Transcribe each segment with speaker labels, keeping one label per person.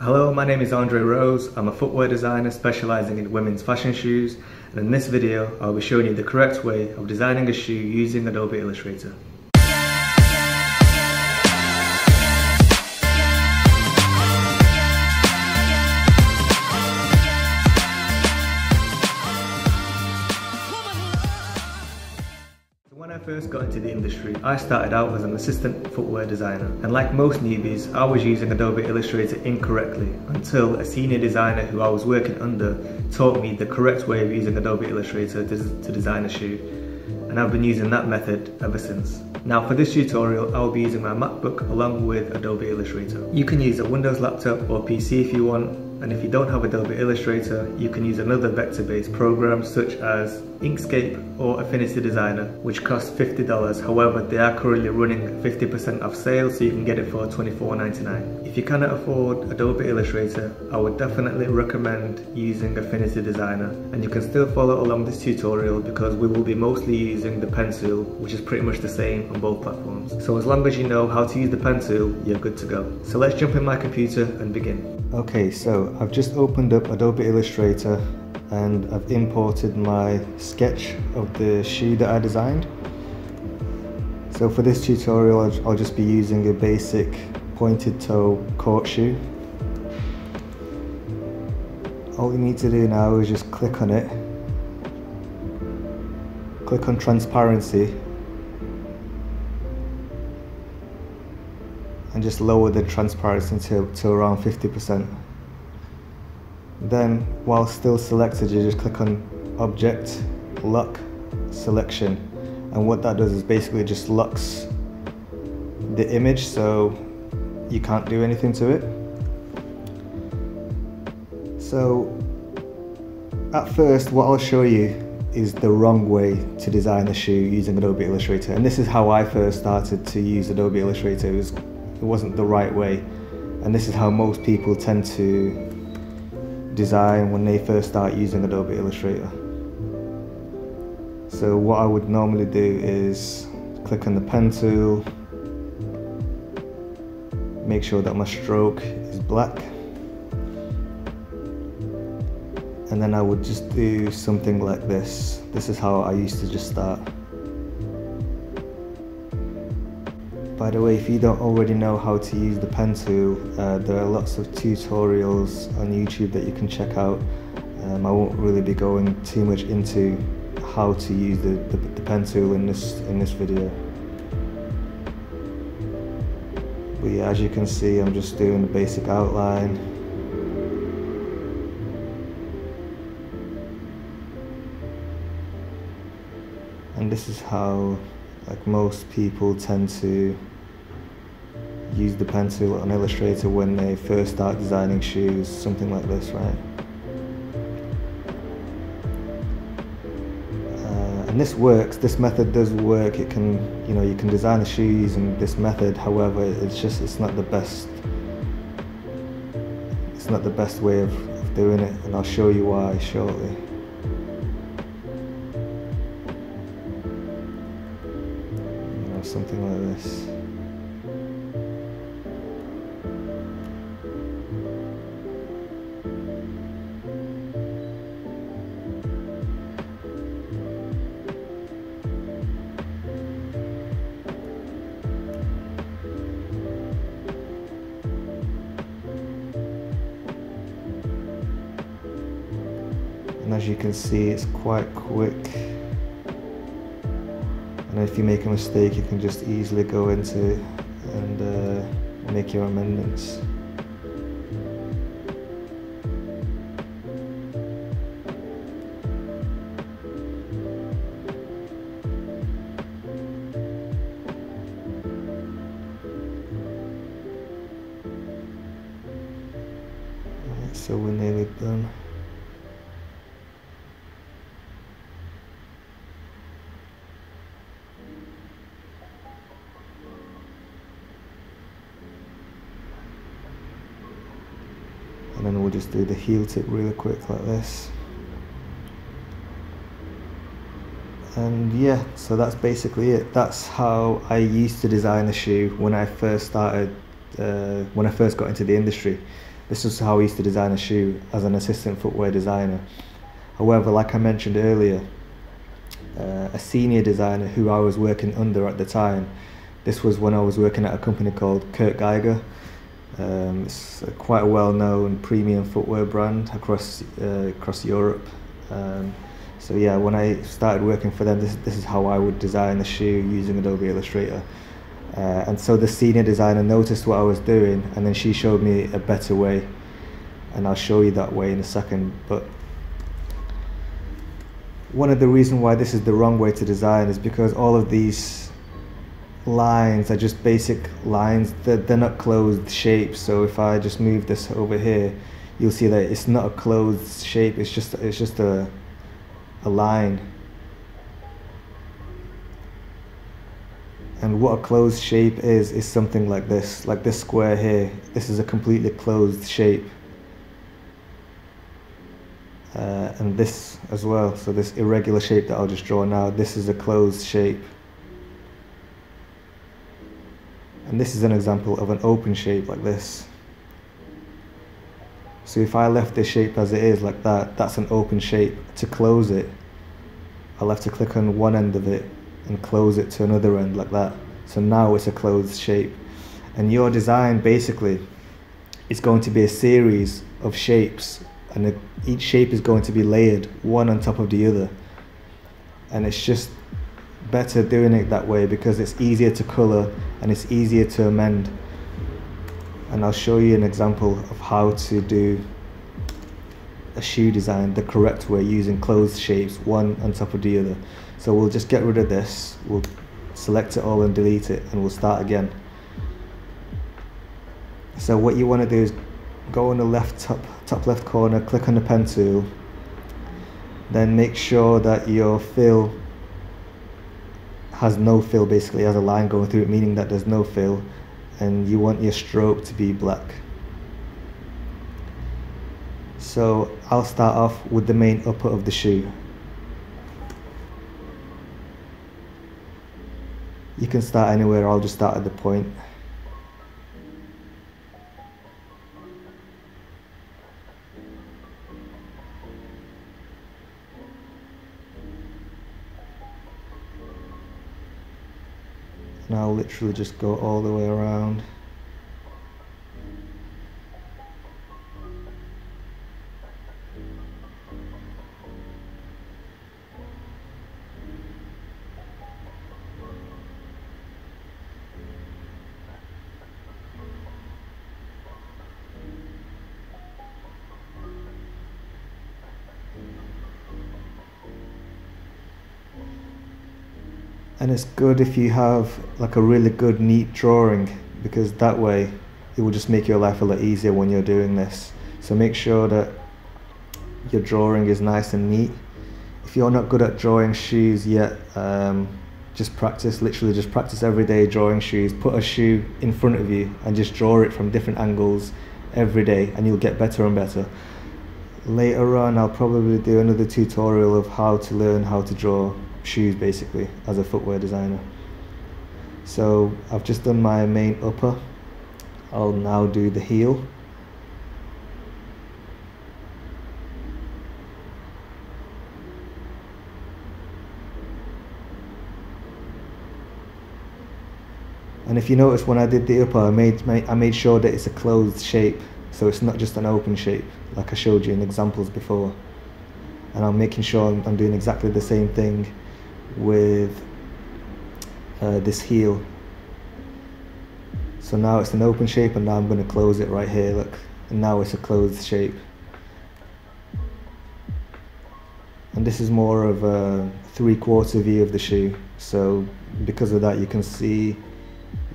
Speaker 1: Hello, my name is Andre Rose. I'm a footwear designer specializing in women's fashion shoes, and in this video I'll be showing you the correct way of designing a shoe using Adobe Illustrator. When I first got into the industry, I started out as an assistant footwear designer, and like most newbies, I was using Adobe Illustrator incorrectly until a senior designer who I was working under taught me the correct way of using Adobe Illustrator to design a shoe, and I've been using that method ever since. Now for this tutorial, I'll be using my MacBook along with Adobe Illustrator. You can use a Windows laptop or PC if you want, and if you don't have Adobe Illustrator, you can use another vector-based program such as Inkscape or Affinity Designer, which costs $50. However, they are currently running 50% off sale, so you can get it for $24.99. If you cannot afford Adobe Illustrator, I would definitely recommend using Affinity Designer, and you can still follow along this tutorial because we will be mostly using the pen tool, which is pretty much the same on both platforms. So as long as you know how to use the pen tool, you're good to go. So let's jump in my computer and begin. Okay, so I've just opened up Adobe Illustrator and I've imported my sketch of the shoe that I designed. So for this tutorial I'll just be using a basic pointed toe court shoe. All you need to do now is just click on it, click on transparency, and just lower the transparency to around 50%. Then, while still selected, you just click on Object, Lock, Selection, and what that does is basically just locks the image so you can't do anything to it. So, at first, what I'll show you is the wrong way to design a shoe using Adobe Illustrator, and this is how I first started to use Adobe Illustrator. It wasn't the right way, and this is how most people tend to design when they first start using Adobe Illustrator. So what I would normally do is click on the pen tool, make sure that my stroke is black, and then I would just do something like this. This is how I used to just start. By the way, if you don't already know how to use the pen tool, there are lots of tutorials on YouTube that you can check out. I won't really be going too much into how to use the pen tool in this video. But yeah, as you can see, I'm just doing the basic outline. And this is how most people tend to use the pen tool on Illustrator when they first start designing shoes, something like this, right? And this works. This method does work. It can, you can design a shoe using this method. However, it's not the best. It's not the best way of doing it, and I'll show you why shortly. Something like this. And as you can see, it's quite quick. And if you make a mistake, you can just easily go into it and make your amendments. Alright, so we're nearly done. And then we'll just do the heel tip really quick like this. And yeah, so that's basically it. That's how I used to design a shoe when I first started, when I first got into the industry. This is how I used to design a shoe as an assistant footwear designer. However, like I mentioned earlier, a senior designer who I was working under at the time, this was when I was working at a company called Kurt Geiger. It's quite a well-known premium footwear brand across Europe. So yeah, when I started working for them, this is how I would design a shoe using Adobe Illustrator. And so the senior designer noticed what I was doing, and then she showed me a better way, and I'll show you that way in a second. But one of the reasons why this is the wrong way to design is because all of these lines are just basic lines. They're not closed shapes. So if I just move this over here, you'll see that it's not a closed shape. It's just a line. And what a closed shape is something like this square here. This is a completely closed shape. And this as well, so this irregular shape that I'll just draw now, this is a closed shape. And this is an example of an open shape like this. So if I left this shape as it is like that, that's an open shape. To close it, I'll have to click on one end of it and close it to another end like that. So now it's a closed shape. And your design basically is going to be a series of shapes, and each shape is going to be layered one on top of the other. And it's just better doing it that way because it's easier to color and it's easier to amend. And I'll show you an example of how to do a shoe design the correct way using closed shapes one on top of the other. So we'll just get rid of this, we'll select it all and delete it, and we'll start again. So what you want to do is go in the top left corner, click on the pen tool, then make sure that your fill has no fill, basically has a line going through it, meaning that there's no fill, and you want your stroke to be black. So I'll start off with the main upper of the shoe. You can start anywhere, I'll just start at the point. And I'll literally just go all the way around. And it's good if you have like a really good neat drawing, because that way it will just make your life a lot easier when you're doing this. So make sure that your drawing is nice and neat. If you're not good at drawing shoes yet, just practice, literally just practice every day drawing shoes. Put a shoe in front of you and just draw it from different angles every day, and you'll get better and better. Later on I'll probably do another tutorial of how to learn how to draw shoes basically as a footwear designer. So I've just done my main upper. I'll now do the heel. And if you notice, when I did the upper, I made sure that it's a closed shape, so it's not just an open shape like I showed you in examples before. And I'm making sure I'm doing exactly the same thing with this heel. So now it's an open shape, and now I'm going to close it right here, look, and now it's a closed shape. And this is more of a 3/4 view of the shoe, so because of that you can see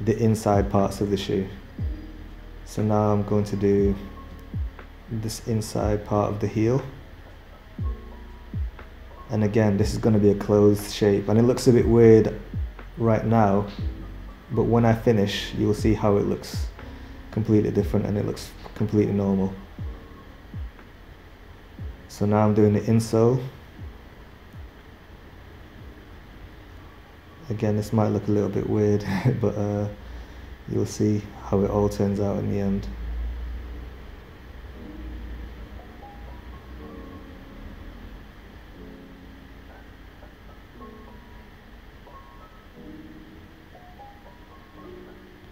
Speaker 1: the inside parts of the shoe. So now I'm going to do this inside part of the heel. And again, this is going to be a closed shape, and it looks a bit weird right now, but when I finish you'll see how it looks completely different and it looks completely normal. So now I'm doing the insole. Again, this might look a little bit weird, but you'll see how it all turns out in the end.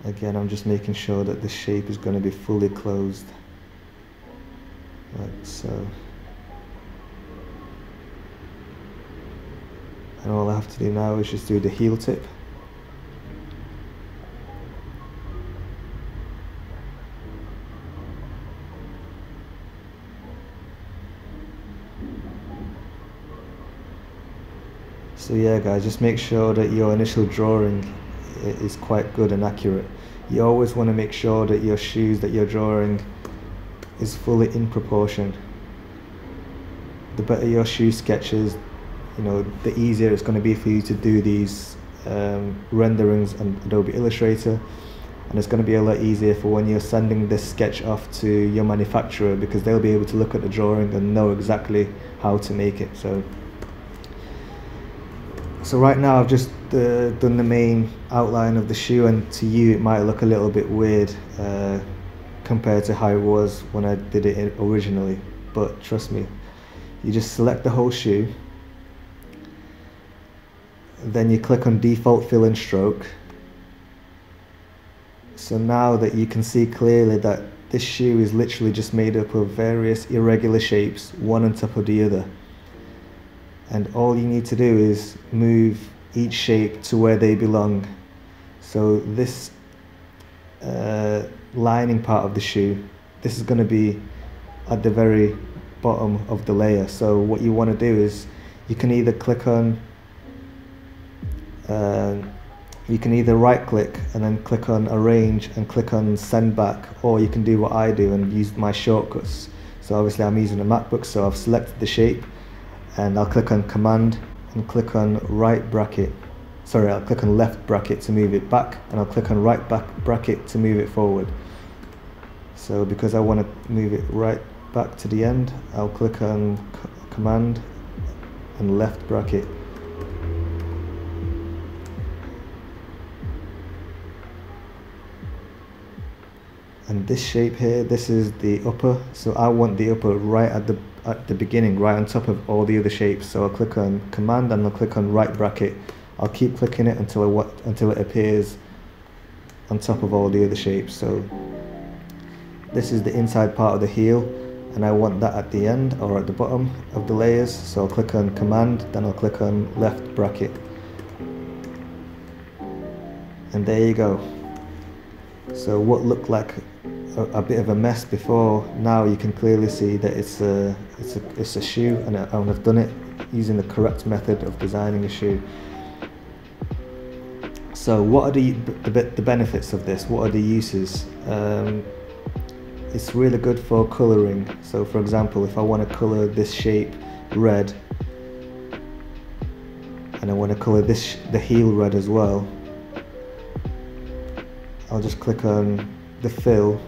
Speaker 1: Again, I'm just making sure that the shape is going to be fully closed, like so. And all I have to do now is just do the heel tip. So yeah guys, just make sure that your initial drawing is quite good and accurate. You always want to make sure that your shoes that you're drawing is fully in proportion. The better your shoe sketches, you know, the easier it's going to be for you to do these renderings on Adobe Illustrator, and it's going to be a lot easier for when you're sending this sketch off to your manufacturer, because they'll be able to look at the drawing and know exactly how to make it. So right now I've just done the main outline of the shoe, and to you it might look a little bit weird compared to how it was when I did it originally, but trust me, you just select the whole shoe, then you click on default fill and stroke. So now that you can see clearly that this shoe is literally just made up of various irregular shapes, one on top of the other. And all you need to do is move each shape to where they belong. So this lining part of the shoe, this is going to be at the very bottom of the layer. So what you want to do is you can either click on you can either right click and then click on arrange and click on send back, or you can do what I do and use my shortcuts. So obviously I'm using a MacBook, so I've selected the shape and I'll click on command and click on right bracket. Sorry, I'll click on left bracket to move it back, and I'll click on right back bracket to move it forward. So because I want to move it right back to the end, I'll click on command and left bracket. And this shape here, this is the upper, so I want the upper right at the beginning, right on top of all the other shapes. So I'll click on command and I'll click on right bracket. I'll keep clicking it until it appears on top of all the other shapes. So this is the inside part of the heel, and I want that at the end or at the bottom of the layers. So I'll click on command, then I'll click on left bracket. And there you go. So what looked like a bit of a mess before, now you can clearly see that it's a shoe, and I've done it using the correct method of designing a shoe. So what are the benefits of this? What are the uses? It's really good for colouring. So for example, if I want to colour this shape red, and I want to colour the heel red as well, I'll just click on the fill,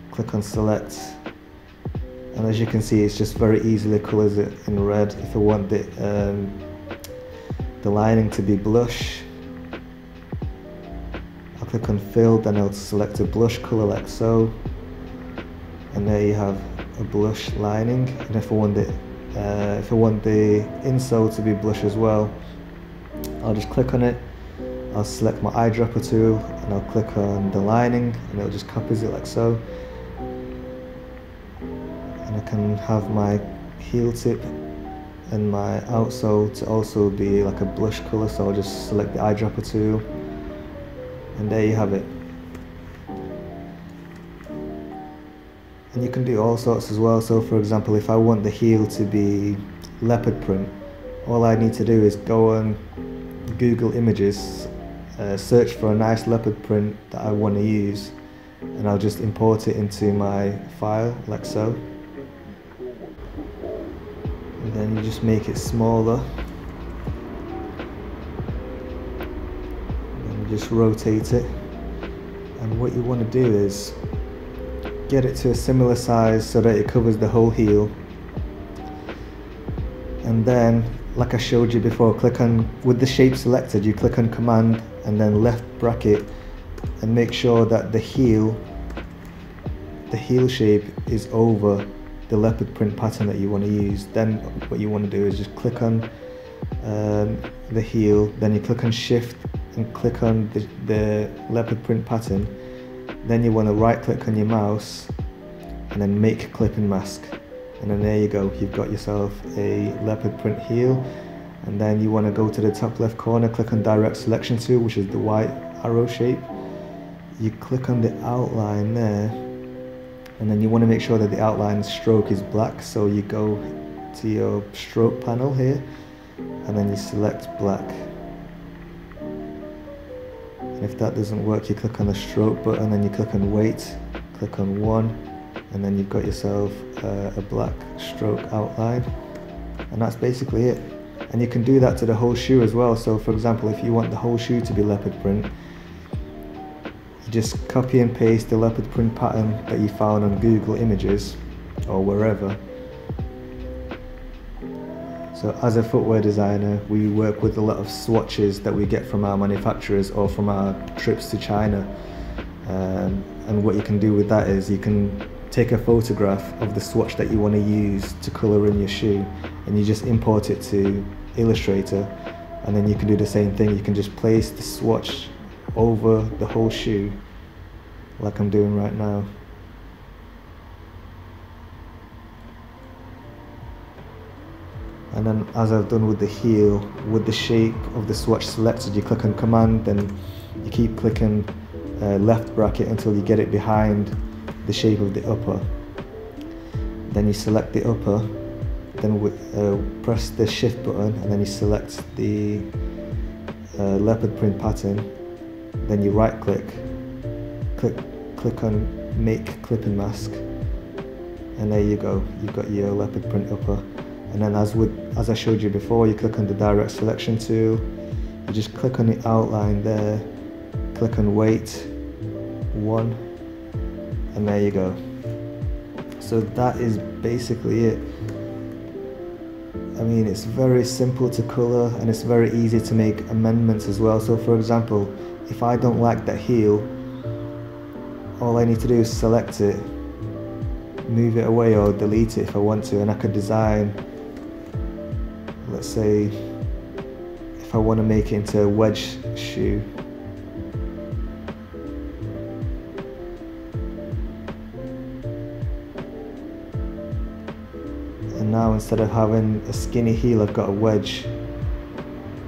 Speaker 1: click on select, and as you can see, it's just very easily colours it in red. If I want the lining to be blush, I'll click on fill, then I'll select a blush colour like so, and there you have a blush lining. And if I want the insole to be blush as well, I'll just click on it, I'll select my eyedropper tool and I'll click on the lining, and it'll just copies it like so. And I can have my heel tip and my outsole to also be like a blush colour, so I'll just select the eyedropper tool, and there you have it. And you can do all sorts as well. So for example, if I want the heel to be leopard print, all I need to do is go on Google Images, search for a nice leopard print that I want to use, and I'll just import it into my file like so. And then you just make it smaller, and you just rotate it. And what you want to do is get it to a similar size so that it covers the whole heel. And then, like I showed you before, click on, with the shape selected, you click on command and then left bracket, and make sure that the heel shape is over the leopard print pattern that you want to use. Then what you want to do is just click on the heel, then you click on shift and click on the leopard print pattern, Then you want to right click on your mouse and then make clipping mask, and then there you go, you've got yourself a leopard print heel. And then you want to go to the top left corner, click on direct selection tool, which is the white arrow shape. You click on the outline there, and then you want to make sure that the outline stroke is black, so you go to your stroke panel here and then you select black. And if that doesn't work, you click on the stroke button and you click on weight, click on 1, and then you've got yourself a black stroke outline, and that's basically it. And you can do that to the whole shoe as well. So for example, if you want the whole shoe to be leopard print, you just copy and paste the leopard print pattern that you found on Google Images or wherever. So as a footwear designer, we work with a lot of swatches that we get from our manufacturers or from our trips to China. And what you can do with that is you can take a photograph of the swatch that you want to use to colour in your shoe, and you just import it to Illustrator, and then you can do the same thing. You can just place the swatch over the whole shoe like I'm doing right now. And then as I've done with the heel, with the shape of the swatch selected, you click on command, then you keep clicking left bracket until you get it behind the shape of the upper. Then you select the upper, then press the shift button, and then you select the leopard print pattern. Then you right click on make clipping mask, and there you go, you've got your leopard print upper. And then as I showed you before, you click on the direct selection tool, you just click on the outline there, click on weight 1, and there you go. So that is basically it. I mean, it's very simple to colour, and it's very easy to make amendments as well. So for example, if I don't like that heel, all I need to do is select it, move it away or delete it if I want to, and I could design, let's say if I want to make it into a wedge shoe, and now instead of having a skinny heel, I've got a wedge,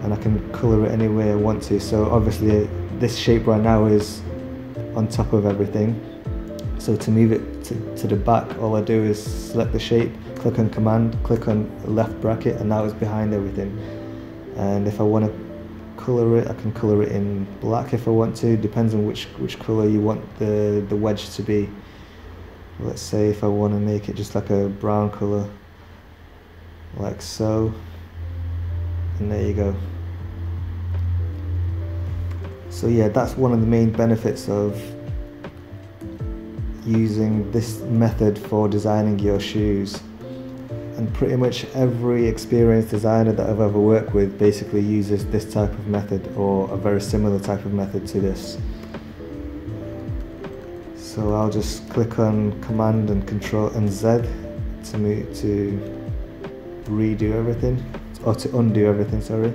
Speaker 1: and I can colour it any way I want to. So obviously this shape right now is on top of everything, so to move it to the back, all I do is select the shape, click on command, click on left bracket, and now it's behind everything. And if I want to colour it, I can colour it in black if I want to, depends on which colour you want the wedge to be. Let's say if I want to make it just like a brown colour, like so, and there you go. So yeah, that's one of the main benefits of using this method for designing your shoes. And pretty much every experienced designer that I've ever worked with basically uses this type of method or a very similar type of method to this. So I'll just click on Command and Control and Z to redo everything, or to undo everything, sorry.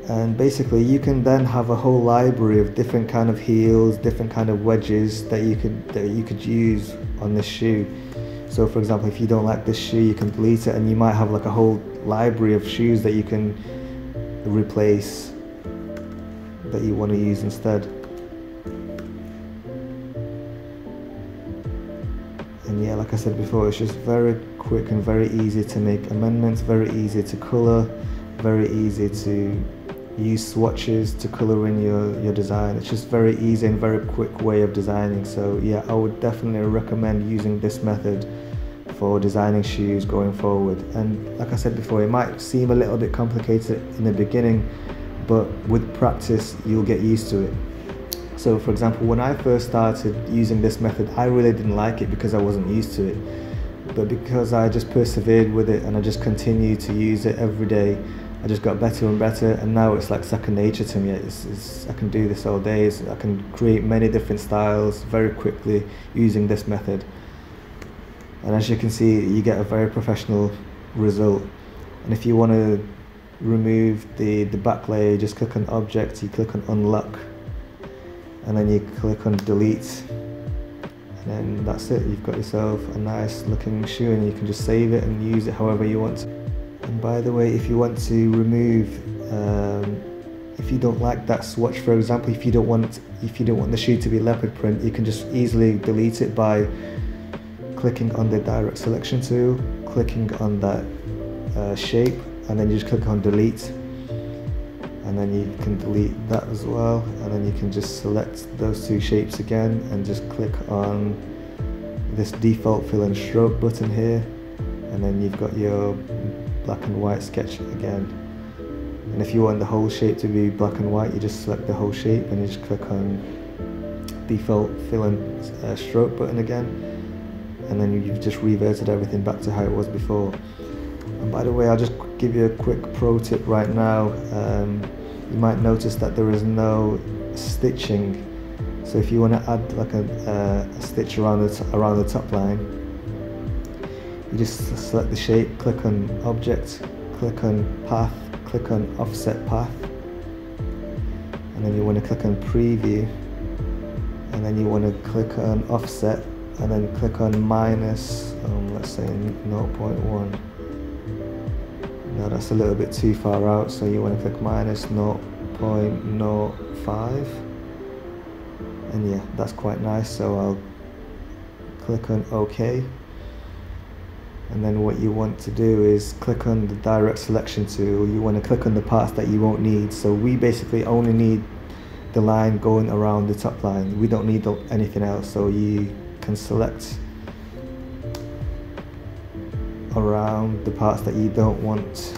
Speaker 1: And basically you can then have a whole library of different kind of heels, different kind of wedges that you could use on this shoe. So for example, if you don't like this shoe, you can delete it, and you might have like a whole library of shoes that you can replace, that you want to use instead. And yeah, like I said before, it's just very quick and very easy to make amendments, very easy to colour, very easy to use swatches to colour in your design. It's just very easy and very quick way of designing. So yeah, I would definitely recommend using this method for designing shoes going forward. And like I said before, it might seem a little bit complicated in the beginning, but with practice you'll get used to it. So for example, when I first started using this method, I really didn't like it because I wasn't used to it. But because I just persevered with it and I just continued to use it every day, I just got better and better, and now it's like second nature to me. I can do this all day. I can create many different styles very quickly using this method. And as you can see, you get a very professional result. And if you want to remove the back layer, just click on Object, you click on Unlock, and then you click on delete, and then that's it. You've got yourself a nice looking shoe, and you can just save it and use it however you want. And by the way, if you want to remove, if you don't like that swatch, for example, if you don't want the shoe to be leopard print, you can just easily delete it by clicking on the direct selection tool, clicking on that shape, and then you just click on delete, and then you can delete that as well, and then you can just select those two shapes again and just click on this default fill and stroke button here, and then you've got your black and white sketch again. And if you want the whole shape to be black and white, you just select the whole shape and you just click on default fill and stroke button again, and then you've just reverted everything back to how it was before. And by the way, I'll just give you a quick pro tip right now. You might notice that there is no stitching, so if you want to add like a stitch around the top line, you just select the shape, click on object, click on path, click on offset path, and then you want to click on preview, and then you want to click on offset, and then click on minus, let's say 0.1. No, that's a little bit too far out, so you want to click minus 0.05, and yeah, that's quite nice. So I'll click on OK, and then what you want to do is click on the direct selection tool. You want to click on the parts that you won't need. So we basically only need the line going around the top line. We don't need anything else, so you can select around the parts that you don't want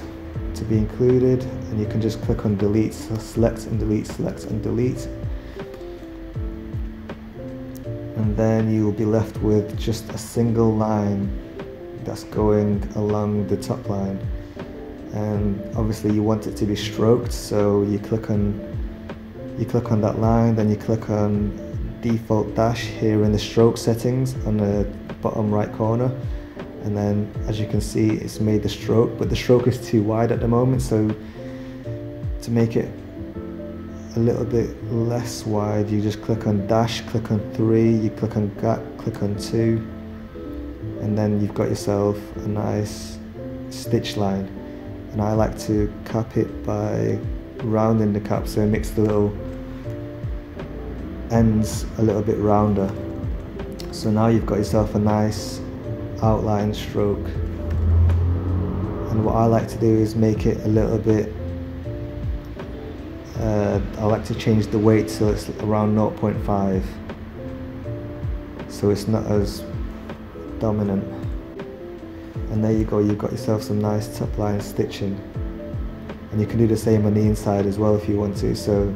Speaker 1: to be included, and you can just click on delete. So select and delete, select and delete, and then you will be left with just a single line that's going along the top line. And obviously you want it to be stroked, so you click on that line, then you click on default dash here in the stroke settings on the bottom right corner, and then as you can see, it's made the stroke, but the stroke is too wide at the moment, so to make it a little bit less wide, you just click on dash, click on 3, you click on gap, click on 2, and then you've got yourself a nice stitch line. And I like to cap it by rounding the cap, so it makes the little ends a little bit rounder. So now you've got yourself a nice outline stroke. And what I like to do is make it a little bit, I like to change the weight so it's around 0.5, so it's not as dominant. And there you go, you've got yourself some nice top line stitching, and you can do the same on the inside as well if you want to. So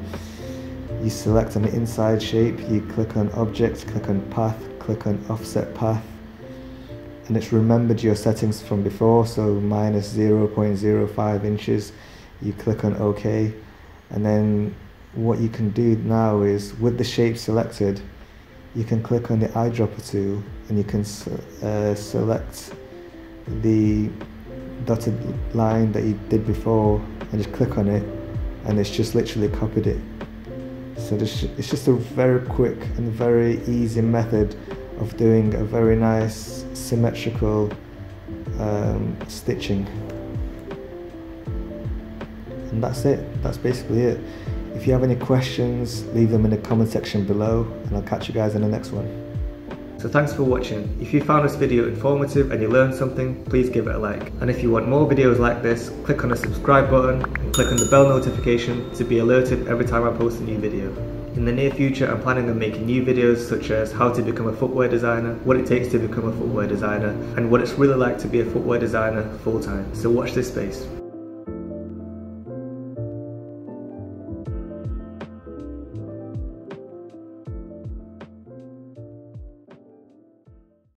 Speaker 1: you select on the inside shape, you click on object, click on path, click on offset path, and it's remembered your settings from before, so minus 0.05 inches. You click on OK, and then what you can do now is, with the shape selected, you can click on the eyedropper tool, and you can select the dotted line that you did before and just click on it, and it's just literally copied it. So it's just a very quick and very easy method of doing a very nice symmetrical stitching. And that's it, that's basically it. If you have any questions, leave them in the comment section below, and I'll catch you guys in the next one. So thanks for watching. If you found this video informative and you learned something, please give it a like. And if you want more videos like this, click on the subscribe button and click on the bell notification to be alerted every time I post a new video. In the near future, I'm planning on making new videos such as how to become a footwear designer, what it takes to become a footwear designer, and what it's really like to be a footwear designer full time. So watch this space.